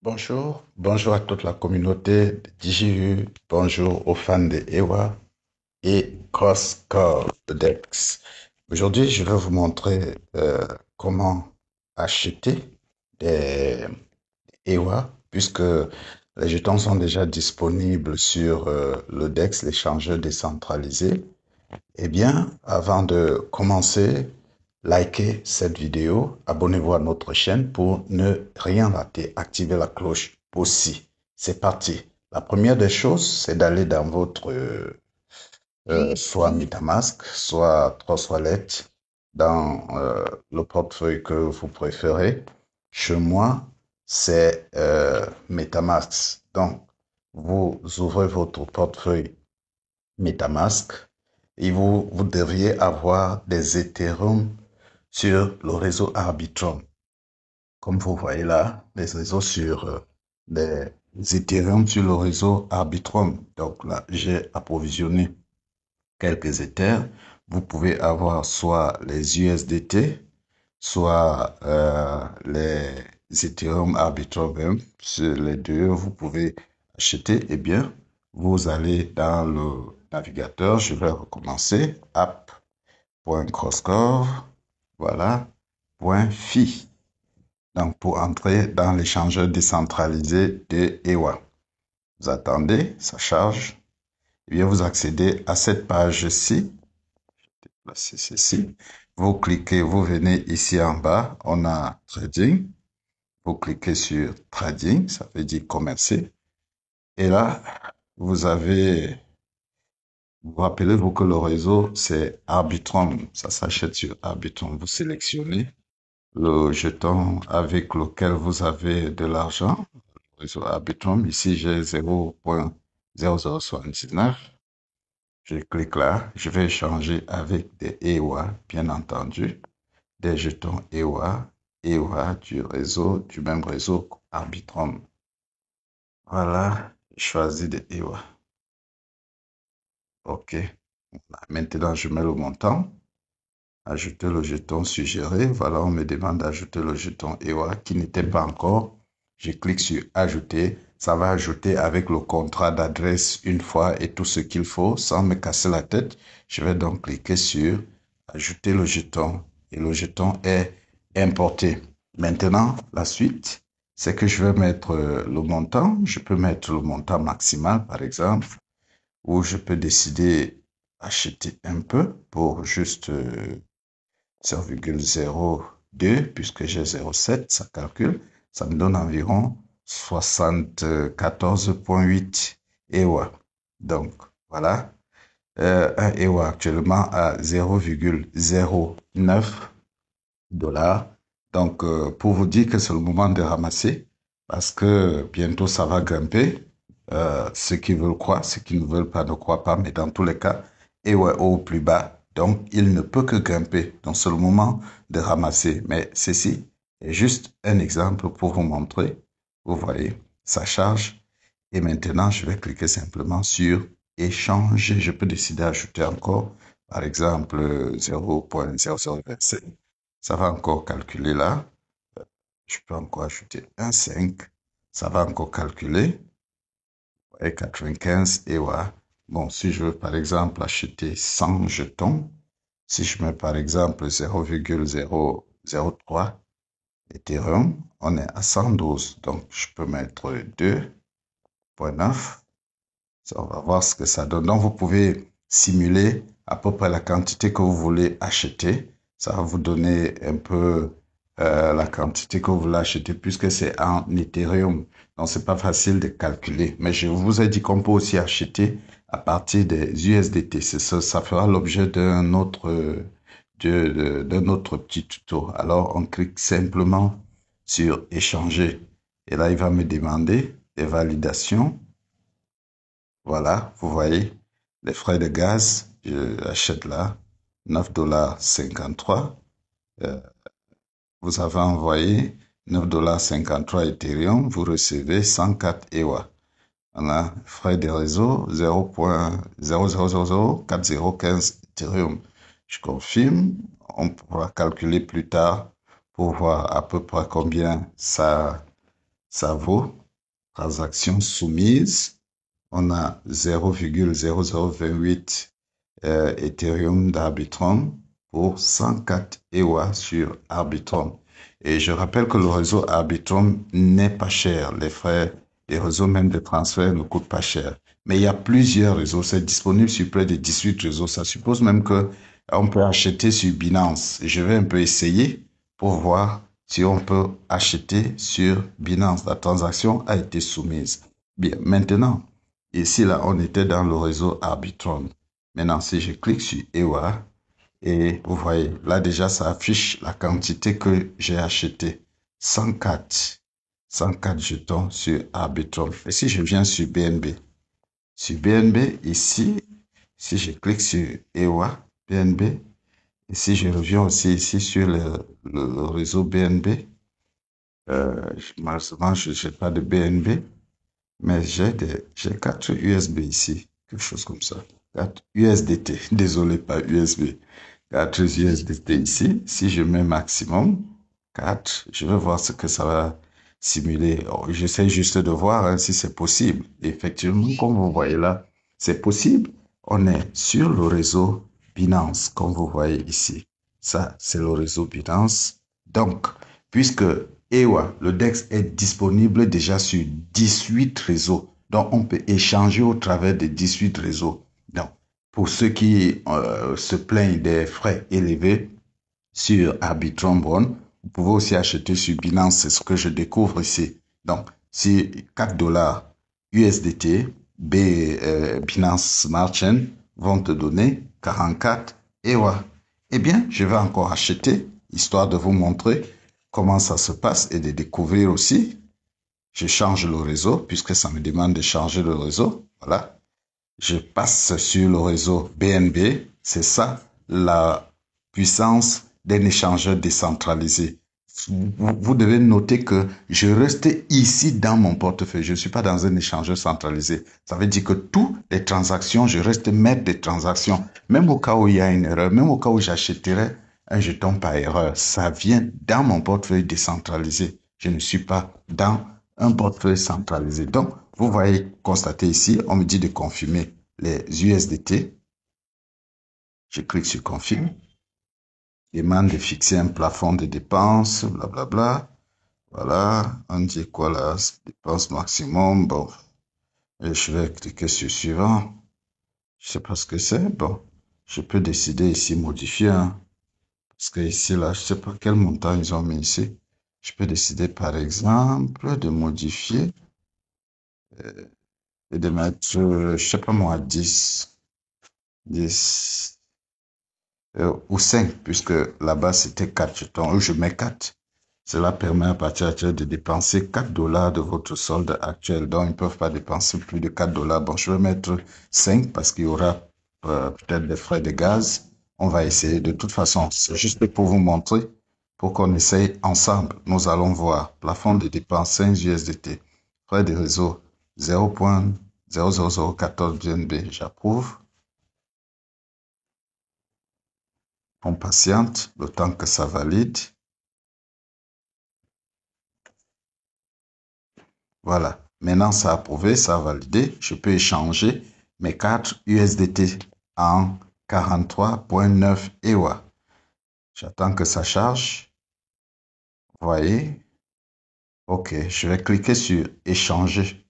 Bonjour à toute la communauté de DJU, bonjour aux fans de EWA et CrossCore de DEX. Aujourd'hui, je vais vous montrer comment acheter des EWA puisque les jetons sont déjà disponibles sur le DEX, l'échangeur décentralisé. Eh bien, avant de commencer, likez cette vidéo, abonnez-vous à notre chaîne pour ne rien rater, activez la cloche aussi. C'est parti. La première des choses, c'est d'aller dans votre soit MetaMask, soit Trust Wallet, dans le portefeuille que vous préférez. Chez moi, c'est MetaMask. Donc, vous ouvrez votre portefeuille MetaMask et vous devriez avoir des Ethereum sur le réseau Arbitrum. Comme vous voyez là, les réseaux sur des Ethereum sur le réseau Arbitrum. Donc là, j'ai approvisionné quelques Ethers. Vous pouvez avoir soit les USDT, soit les Ethereum Arbitrum. Sur les deux, vous pouvez acheter. Eh bien, vous allez dans le navigateur. Je vais recommencer. App.crosscore. Voilà. .fi. Donc, pour entrer dans l'échangeur décentralisé de EWA. Vous attendez, ça charge. Et bien, vous accédez à cette page-ci. C'est ceci. Vous cliquez, vous venez ici en bas, on a Trading. Vous cliquez sur Trading, ça veut dire commercer. Et là, vous avez, vous rappelez-vous que le réseau, c'est Arbitrum. Ça s'achète sur Arbitrum. Vous sélectionnez le jeton avec lequel vous avez de l'argent. Réseau Arbitrum. Ici, j'ai 0.0079. Je clique là. Je vais échanger avec des EWA, bien entendu. Des jetons EWA du même réseau Arbitrum. Voilà. Je choisis des EWA. OK. Maintenant, je mets le montant. Ajouter le jeton suggéré. Voilà, on me demande d'ajouter le jeton EWA qui n'était pas encore. Je clique sur ajouter. Ça va ajouter avec le contrat d'adresse une fois et tout ce qu'il faut sans me casser la tête. Je vais donc cliquer sur ajouter le jeton et le jeton est importé. Maintenant, la suite, c'est que je vais mettre le montant. Je peux mettre le montant maximal, par exemple, ou je peux décider acheter un peu pour juste 0,02 puisque j'ai 0,7, ça calcule, ça me donne environ 74,8 EWA. Donc, voilà, un EWA actuellement à 0,09 dollars. Donc, pour vous dire que c'est le moment de ramasser, parce que bientôt ça va grimper. Ceux qui veulent croire, ceux qui ne veulent pas ne croient pas, mais dans tous les cas, EWA au plus bas. Donc, il ne peut que grimper. Donc, c'est le moment de ramasser. Mais ceci est juste un exemple pour vous montrer. Vous voyez, ça charge. Et maintenant, je vais cliquer simplement sur échanger. Je peux décider d'ajouter encore, par exemple, 0.0027. Ça va encore calculer là. Je peux encore ajouter un 5. Ça va encore calculer. Et 95 EWA. Bon, si je veux par exemple acheter 100 jetons, si je mets par exemple 0,003 Ethereum, on est à 112. Donc, je peux mettre 2,9. Ça, on va voir ce que ça donne. Donc, vous pouvez simuler à peu près la quantité que vous voulez acheter. Ça va vous donner un peu la quantité que vous voulez acheter puisque c'est en Ethereum. Donc, c'est pas facile de calculer. Mais je vous ai dit qu'on peut aussi acheter à partir des USDT. Ça fera l'objet d'un autre petit tuto. Alors, on clique simplement sur échanger. Et là, il va me demander des validations. Voilà, vous voyez, les frais de gaz, je achète là, 9,53 $. Vous avez envoyé 9,53 $ Ethereum, vous recevez 104 EWA. Voilà, frais de réseau, 0.0004015 Ethereum. Je confirme, on pourra calculer plus tard pour voir à peu près combien ça ça vaut transaction soumise. On a 0,0028 Ethereum d'Arbitrum pour 104 EWA sur Arbitrum. Et je rappelle que le réseau Arbitrum n'est pas cher. Les frais des réseaux, même de transfert, ne coûtent pas cher. Mais il y a plusieurs réseaux. C'est disponible sur près de 18 réseaux. Ça suppose même que on peut acheter sur Binance. Je vais un peu essayer pour voir si on peut acheter sur Binance. La transaction a été soumise. Bien, maintenant, ici, là, on était dans le réseau Arbitrum. Maintenant, si je clique sur EWA, et vous voyez, là déjà, ça affiche la quantité que j'ai acheté. 104. 104 jetons sur Arbitrum. Et si je viens sur BNB, ici, si je clique sur EWA, BNB, et si je reviens aussi ici sur le réseau BNB, malheureusement, je n'ai pas de BNB, mais j'ai 4 USB ici, quelque chose comme ça. 4 USDT, désolé, pas USB. 4 USDT ici. Si je mets maximum 4, je vais voir ce que ça va simuler. Oh, j'essaie juste de voir hein, si c'est possible. Et effectivement, comme vous voyez là, c'est possible. On est sur le réseau Binance, comme vous voyez ici. Ça, c'est le réseau Binance. Donc, puisque EWA, le DEX est disponible déjà sur 18 réseaux. Donc, on peut échanger au travers de 18 réseaux. Donc, pour ceux qui se plaignent des frais élevés sur Arbitrum One, vous pouvez aussi acheter sur Binance. C'est ce que je découvre ici. Donc, si 4 dollars USDT, Binance Smart Chain vont te donner 44 EWA. Eh bien, je vais encore acheter, histoire de vous montrer comment ça se passe et de découvrir aussi. Je change le réseau, puisque ça me demande de changer le réseau. Voilà. Je passe sur le réseau BNB. C'est ça, la puissance d'un échangeur décentralisé. Vous devez noter que je reste ici dans mon portefeuille. Je ne suis pas dans un échangeur centralisé. Ça veut dire que toutes les transactions, je reste maître des transactions. Même au cas où il y a une erreur, même au cas où j'achèterais un jeton par erreur, ça vient dans mon portefeuille décentralisé. Je ne suis pas dans un portefeuille centralisé. Donc, vous voyez, constater ici, on me dit de confirmer les USDT. Je clique sur confirme. Demande de fixer un plafond de dépenses, blablabla. Voilà, on dit quoi là? Dépenses maximum. Bon, et je vais cliquer sur suivant. Je sais pas ce que c'est. Bon, je peux décider ici modifier. Hein, parce que ici, là, je sais pas quel montant ils ont mis ici. Je peux décider, par exemple, de modifier et de mettre, je sais pas moi, 10 ou 5 puisque là-bas, c'était 4 jetons. Je mets 4. Cela permet à partir de dépenser 4 dollars de votre solde actuel. Donc, ils ne peuvent pas dépenser plus de 4 dollars. Bon, je vais mettre 5 parce qu'il y aura peut-être des frais de gaz. On va essayer. De toute façon, c'est juste pour vous montrer, pour qu'on essaye ensemble. Nous allons voir. Plafond de dépenses 5 USDT. Frais de réseau 0.00014 BNB. J'approuve. On patiente le temps que ça valide. Voilà. Maintenant, ça a approuvé, ça a validé. Je peux échanger mes 4 USDT en 43,9 EWA. J'attends que ça charge. Vous voyez? OK. Je vais cliquer sur échanger.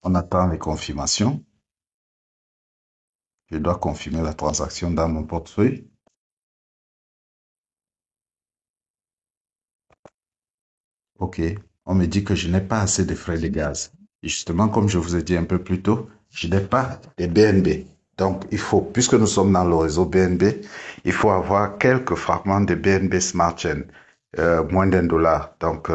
On attend les confirmations. Je dois confirmer la transaction dans mon portefeuille. OK. On me dit que je n'ai pas assez de frais de gaz. Et justement, comme je vous ai dit un peu plus tôt, je n'ai pas de BNB. Donc, il faut, puisque nous sommes dans le réseau BNB, il faut avoir quelques fragments de BNB Smart Chain, moins d'$1. Donc,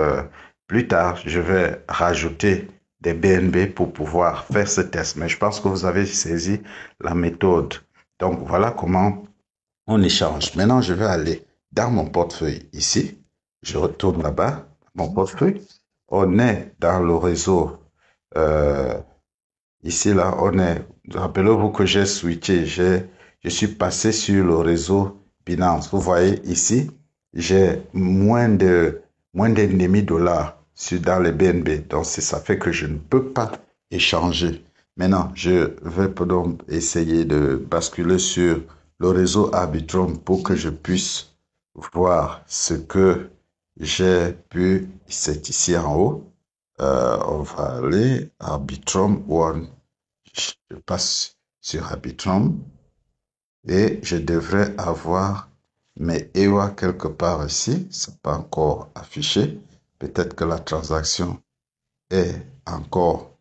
plus tard, je vais rajouter des BNB pour pouvoir faire ce test. Mais je pense que vous avez saisi la méthode. Donc, voilà comment on échange. Maintenant, je vais aller dans mon portefeuille ici. Je retourne là-bas, mon portefeuille. On est dans le réseau. Ici, là, on est. Rappelez-vous que j'ai switché. Je suis passé sur le réseau Binance. Vous voyez ici, j'ai moins d'ennemis dollars dans les BNB. Donc, ça fait que je ne peux pas échanger. Maintenant, je vais donc essayer de basculer sur le réseau Arbitrum pour que je puisse voir ce que j'ai pu. C'est ici en haut. On va aller Arbitrum One. Je passe sur Arbitrum et je devrais avoir mes EWA quelque part ici. Ce n'est pas encore affiché. Peut-être que la transaction est encore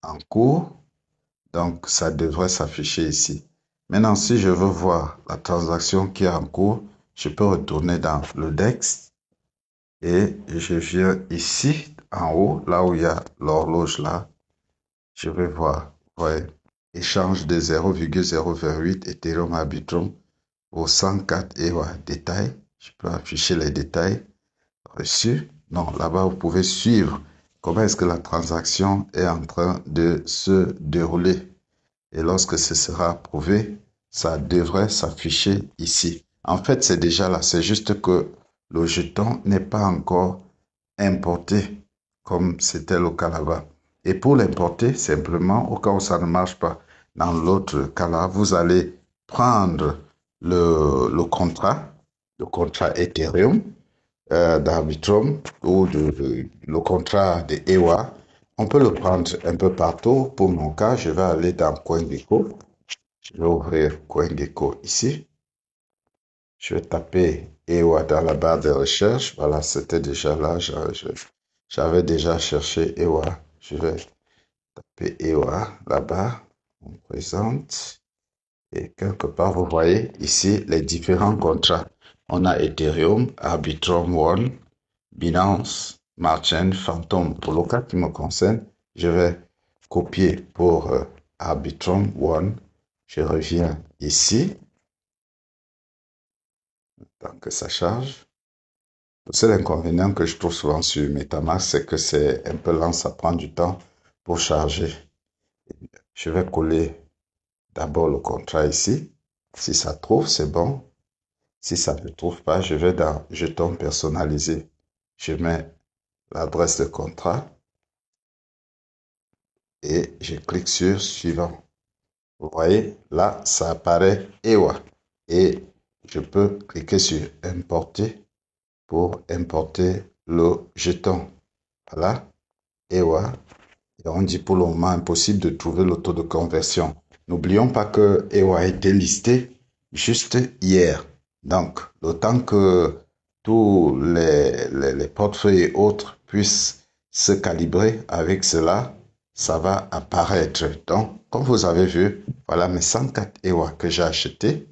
en cours. Donc, ça devrait s'afficher ici. Maintenant, si je veux voir la transaction qui est en cours, je peux retourner dans le DEX et je viens ici en haut, là où il y a l'horloge là. Je vais voir. Vous voyez, échange de 0,028 Ethereum Arbitrum pour 104 EWA. Détails. Je peux afficher les détails reçus. Non, là-bas, vous pouvez suivre comment est-ce que la transaction est en train de se dérouler. Et lorsque ce sera approuvé, ça devrait s'afficher ici. En fait, c'est déjà là. C'est juste que le jeton n'est pas encore importé comme c'était le cas là-bas. Et pour l'importer, simplement, au cas où ça ne marche pas, dans l'autre cas là, vous allez prendre le contrat Ethereum d'Arbitrum ou le contrat de EWA. On peut le prendre un peu partout. Pour mon cas, je vais aller dans CoinGecko. Je vais ouvrir CoinGecko ici. Je vais taper EWA dans la barre de recherche. Voilà, c'était déjà là. J'avais déjà cherché EWA. Je vais taper EWA là-bas. On présente. Et quelque part, vous voyez ici les différents contrats. On a Ethereum, Arbitrum One, Binance, Marchain, Phantom. Pour le cas qui me concerne, je vais copier pour Arbitrum One. Je reviens ici, tant que ça charge. Le seul inconvénient que je trouve souvent sur MetaMask, c'est que c'est un peu lent, ça prend du temps pour charger. Je vais coller d'abord le contrat ici. Si ça trouve, c'est bon. Si ça ne trouve pas, je vais dans jeton personnalisé. Je mets l'adresse de contrat et je clique sur suivant. Vous voyez, là, ça apparaît EWA. Et je peux cliquer sur importer pour importer le jeton. Voilà, EWA. Et on dit pour le moment impossible de trouver le taux de conversion. N'oublions pas que EWA a été listé juste hier. Donc, le temps que tous les portefeuilles et autres puissent se calibrer avec cela, ça va apparaître. Donc, comme vous avez vu, voilà mes 104 EWA que j'ai achetés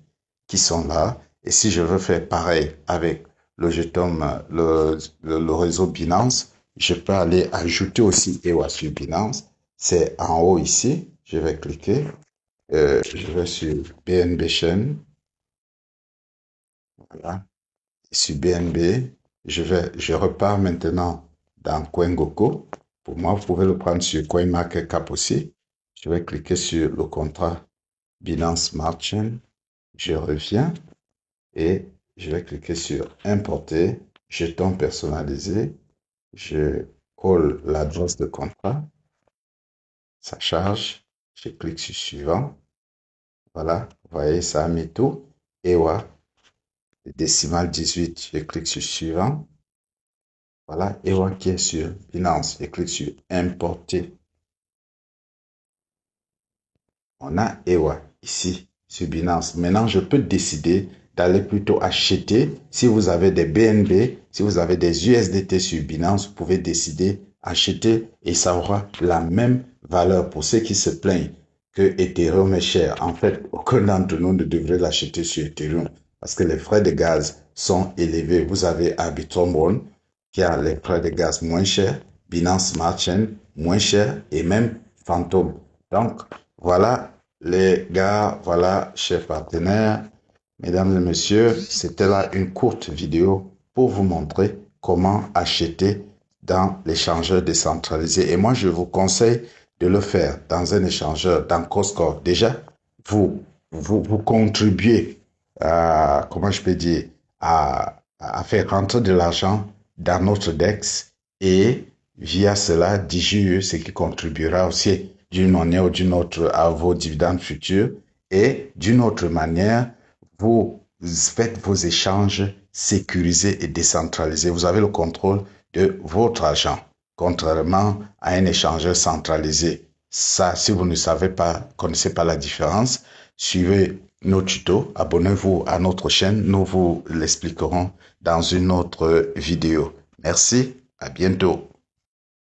qui sont là. Et si je veux faire pareil avec le jeton, le réseau Binance, je peux aller ajouter aussi EWA sur Binance. C'est en haut ici. Je vais cliquer. Je vais sur BNB Chain. Voilà. Sur BNB, je repars maintenant dans CoinGecko. Pour moi, vous pouvez le prendre sur CoinMarketCap aussi. Je vais cliquer sur le contrat Binance Smart Chain. Je reviens et je vais cliquer sur importer, jeton personnalisé. Je colle l'adresse de contrat. Ça charge. Je clique sur suivant. Voilà, vous voyez, ça a mis tout. EWA, décimal 18, je clique sur suivant. Voilà, EWA qui est sur Binance, je clique sur importer. On a EWA ici sur Binance. Maintenant, je peux décider d'aller plutôt acheter. Si vous avez des BNB, si vous avez des USDT sur Binance, vous pouvez décider acheter et ça aura la même valeur. Pour ceux qui se plaignent que Ethereum est cher, en fait, aucun d'entre nous ne devrait l'acheter sur Ethereum parce que les frais de gaz sont élevés. Vous avez Arbitrum One qui a les frais de gaz moins chers, Binance Smart Chain moins cher et même Phantom. Donc, voilà les gars, voilà chers partenaires, mesdames et messieurs, c'était là une courte vidéo pour vous montrer comment acheter dans l'échangeur décentralisé. Et moi, je vous conseille de le faire dans un échangeur, dans Costco. Déjà, vous contribuez à, comment je peux dire, à à faire rentrer de l'argent dans notre DEX et via cela, DigiE, ce qui contribuera aussi d'une manière ou d'une autre à vos dividendes futurs. Et d'une autre manière, vous faites vos échanges sécurisés et décentralisés. Vous avez le contrôle de votre argent, contrairement à un échangeur centralisé. Ça, si vous ne savez pas, connaissez pas la différence, suivez nos tutos, abonnez-vous à notre chaîne, nous vous l'expliquerons dans une autre vidéo. Merci, à bientôt.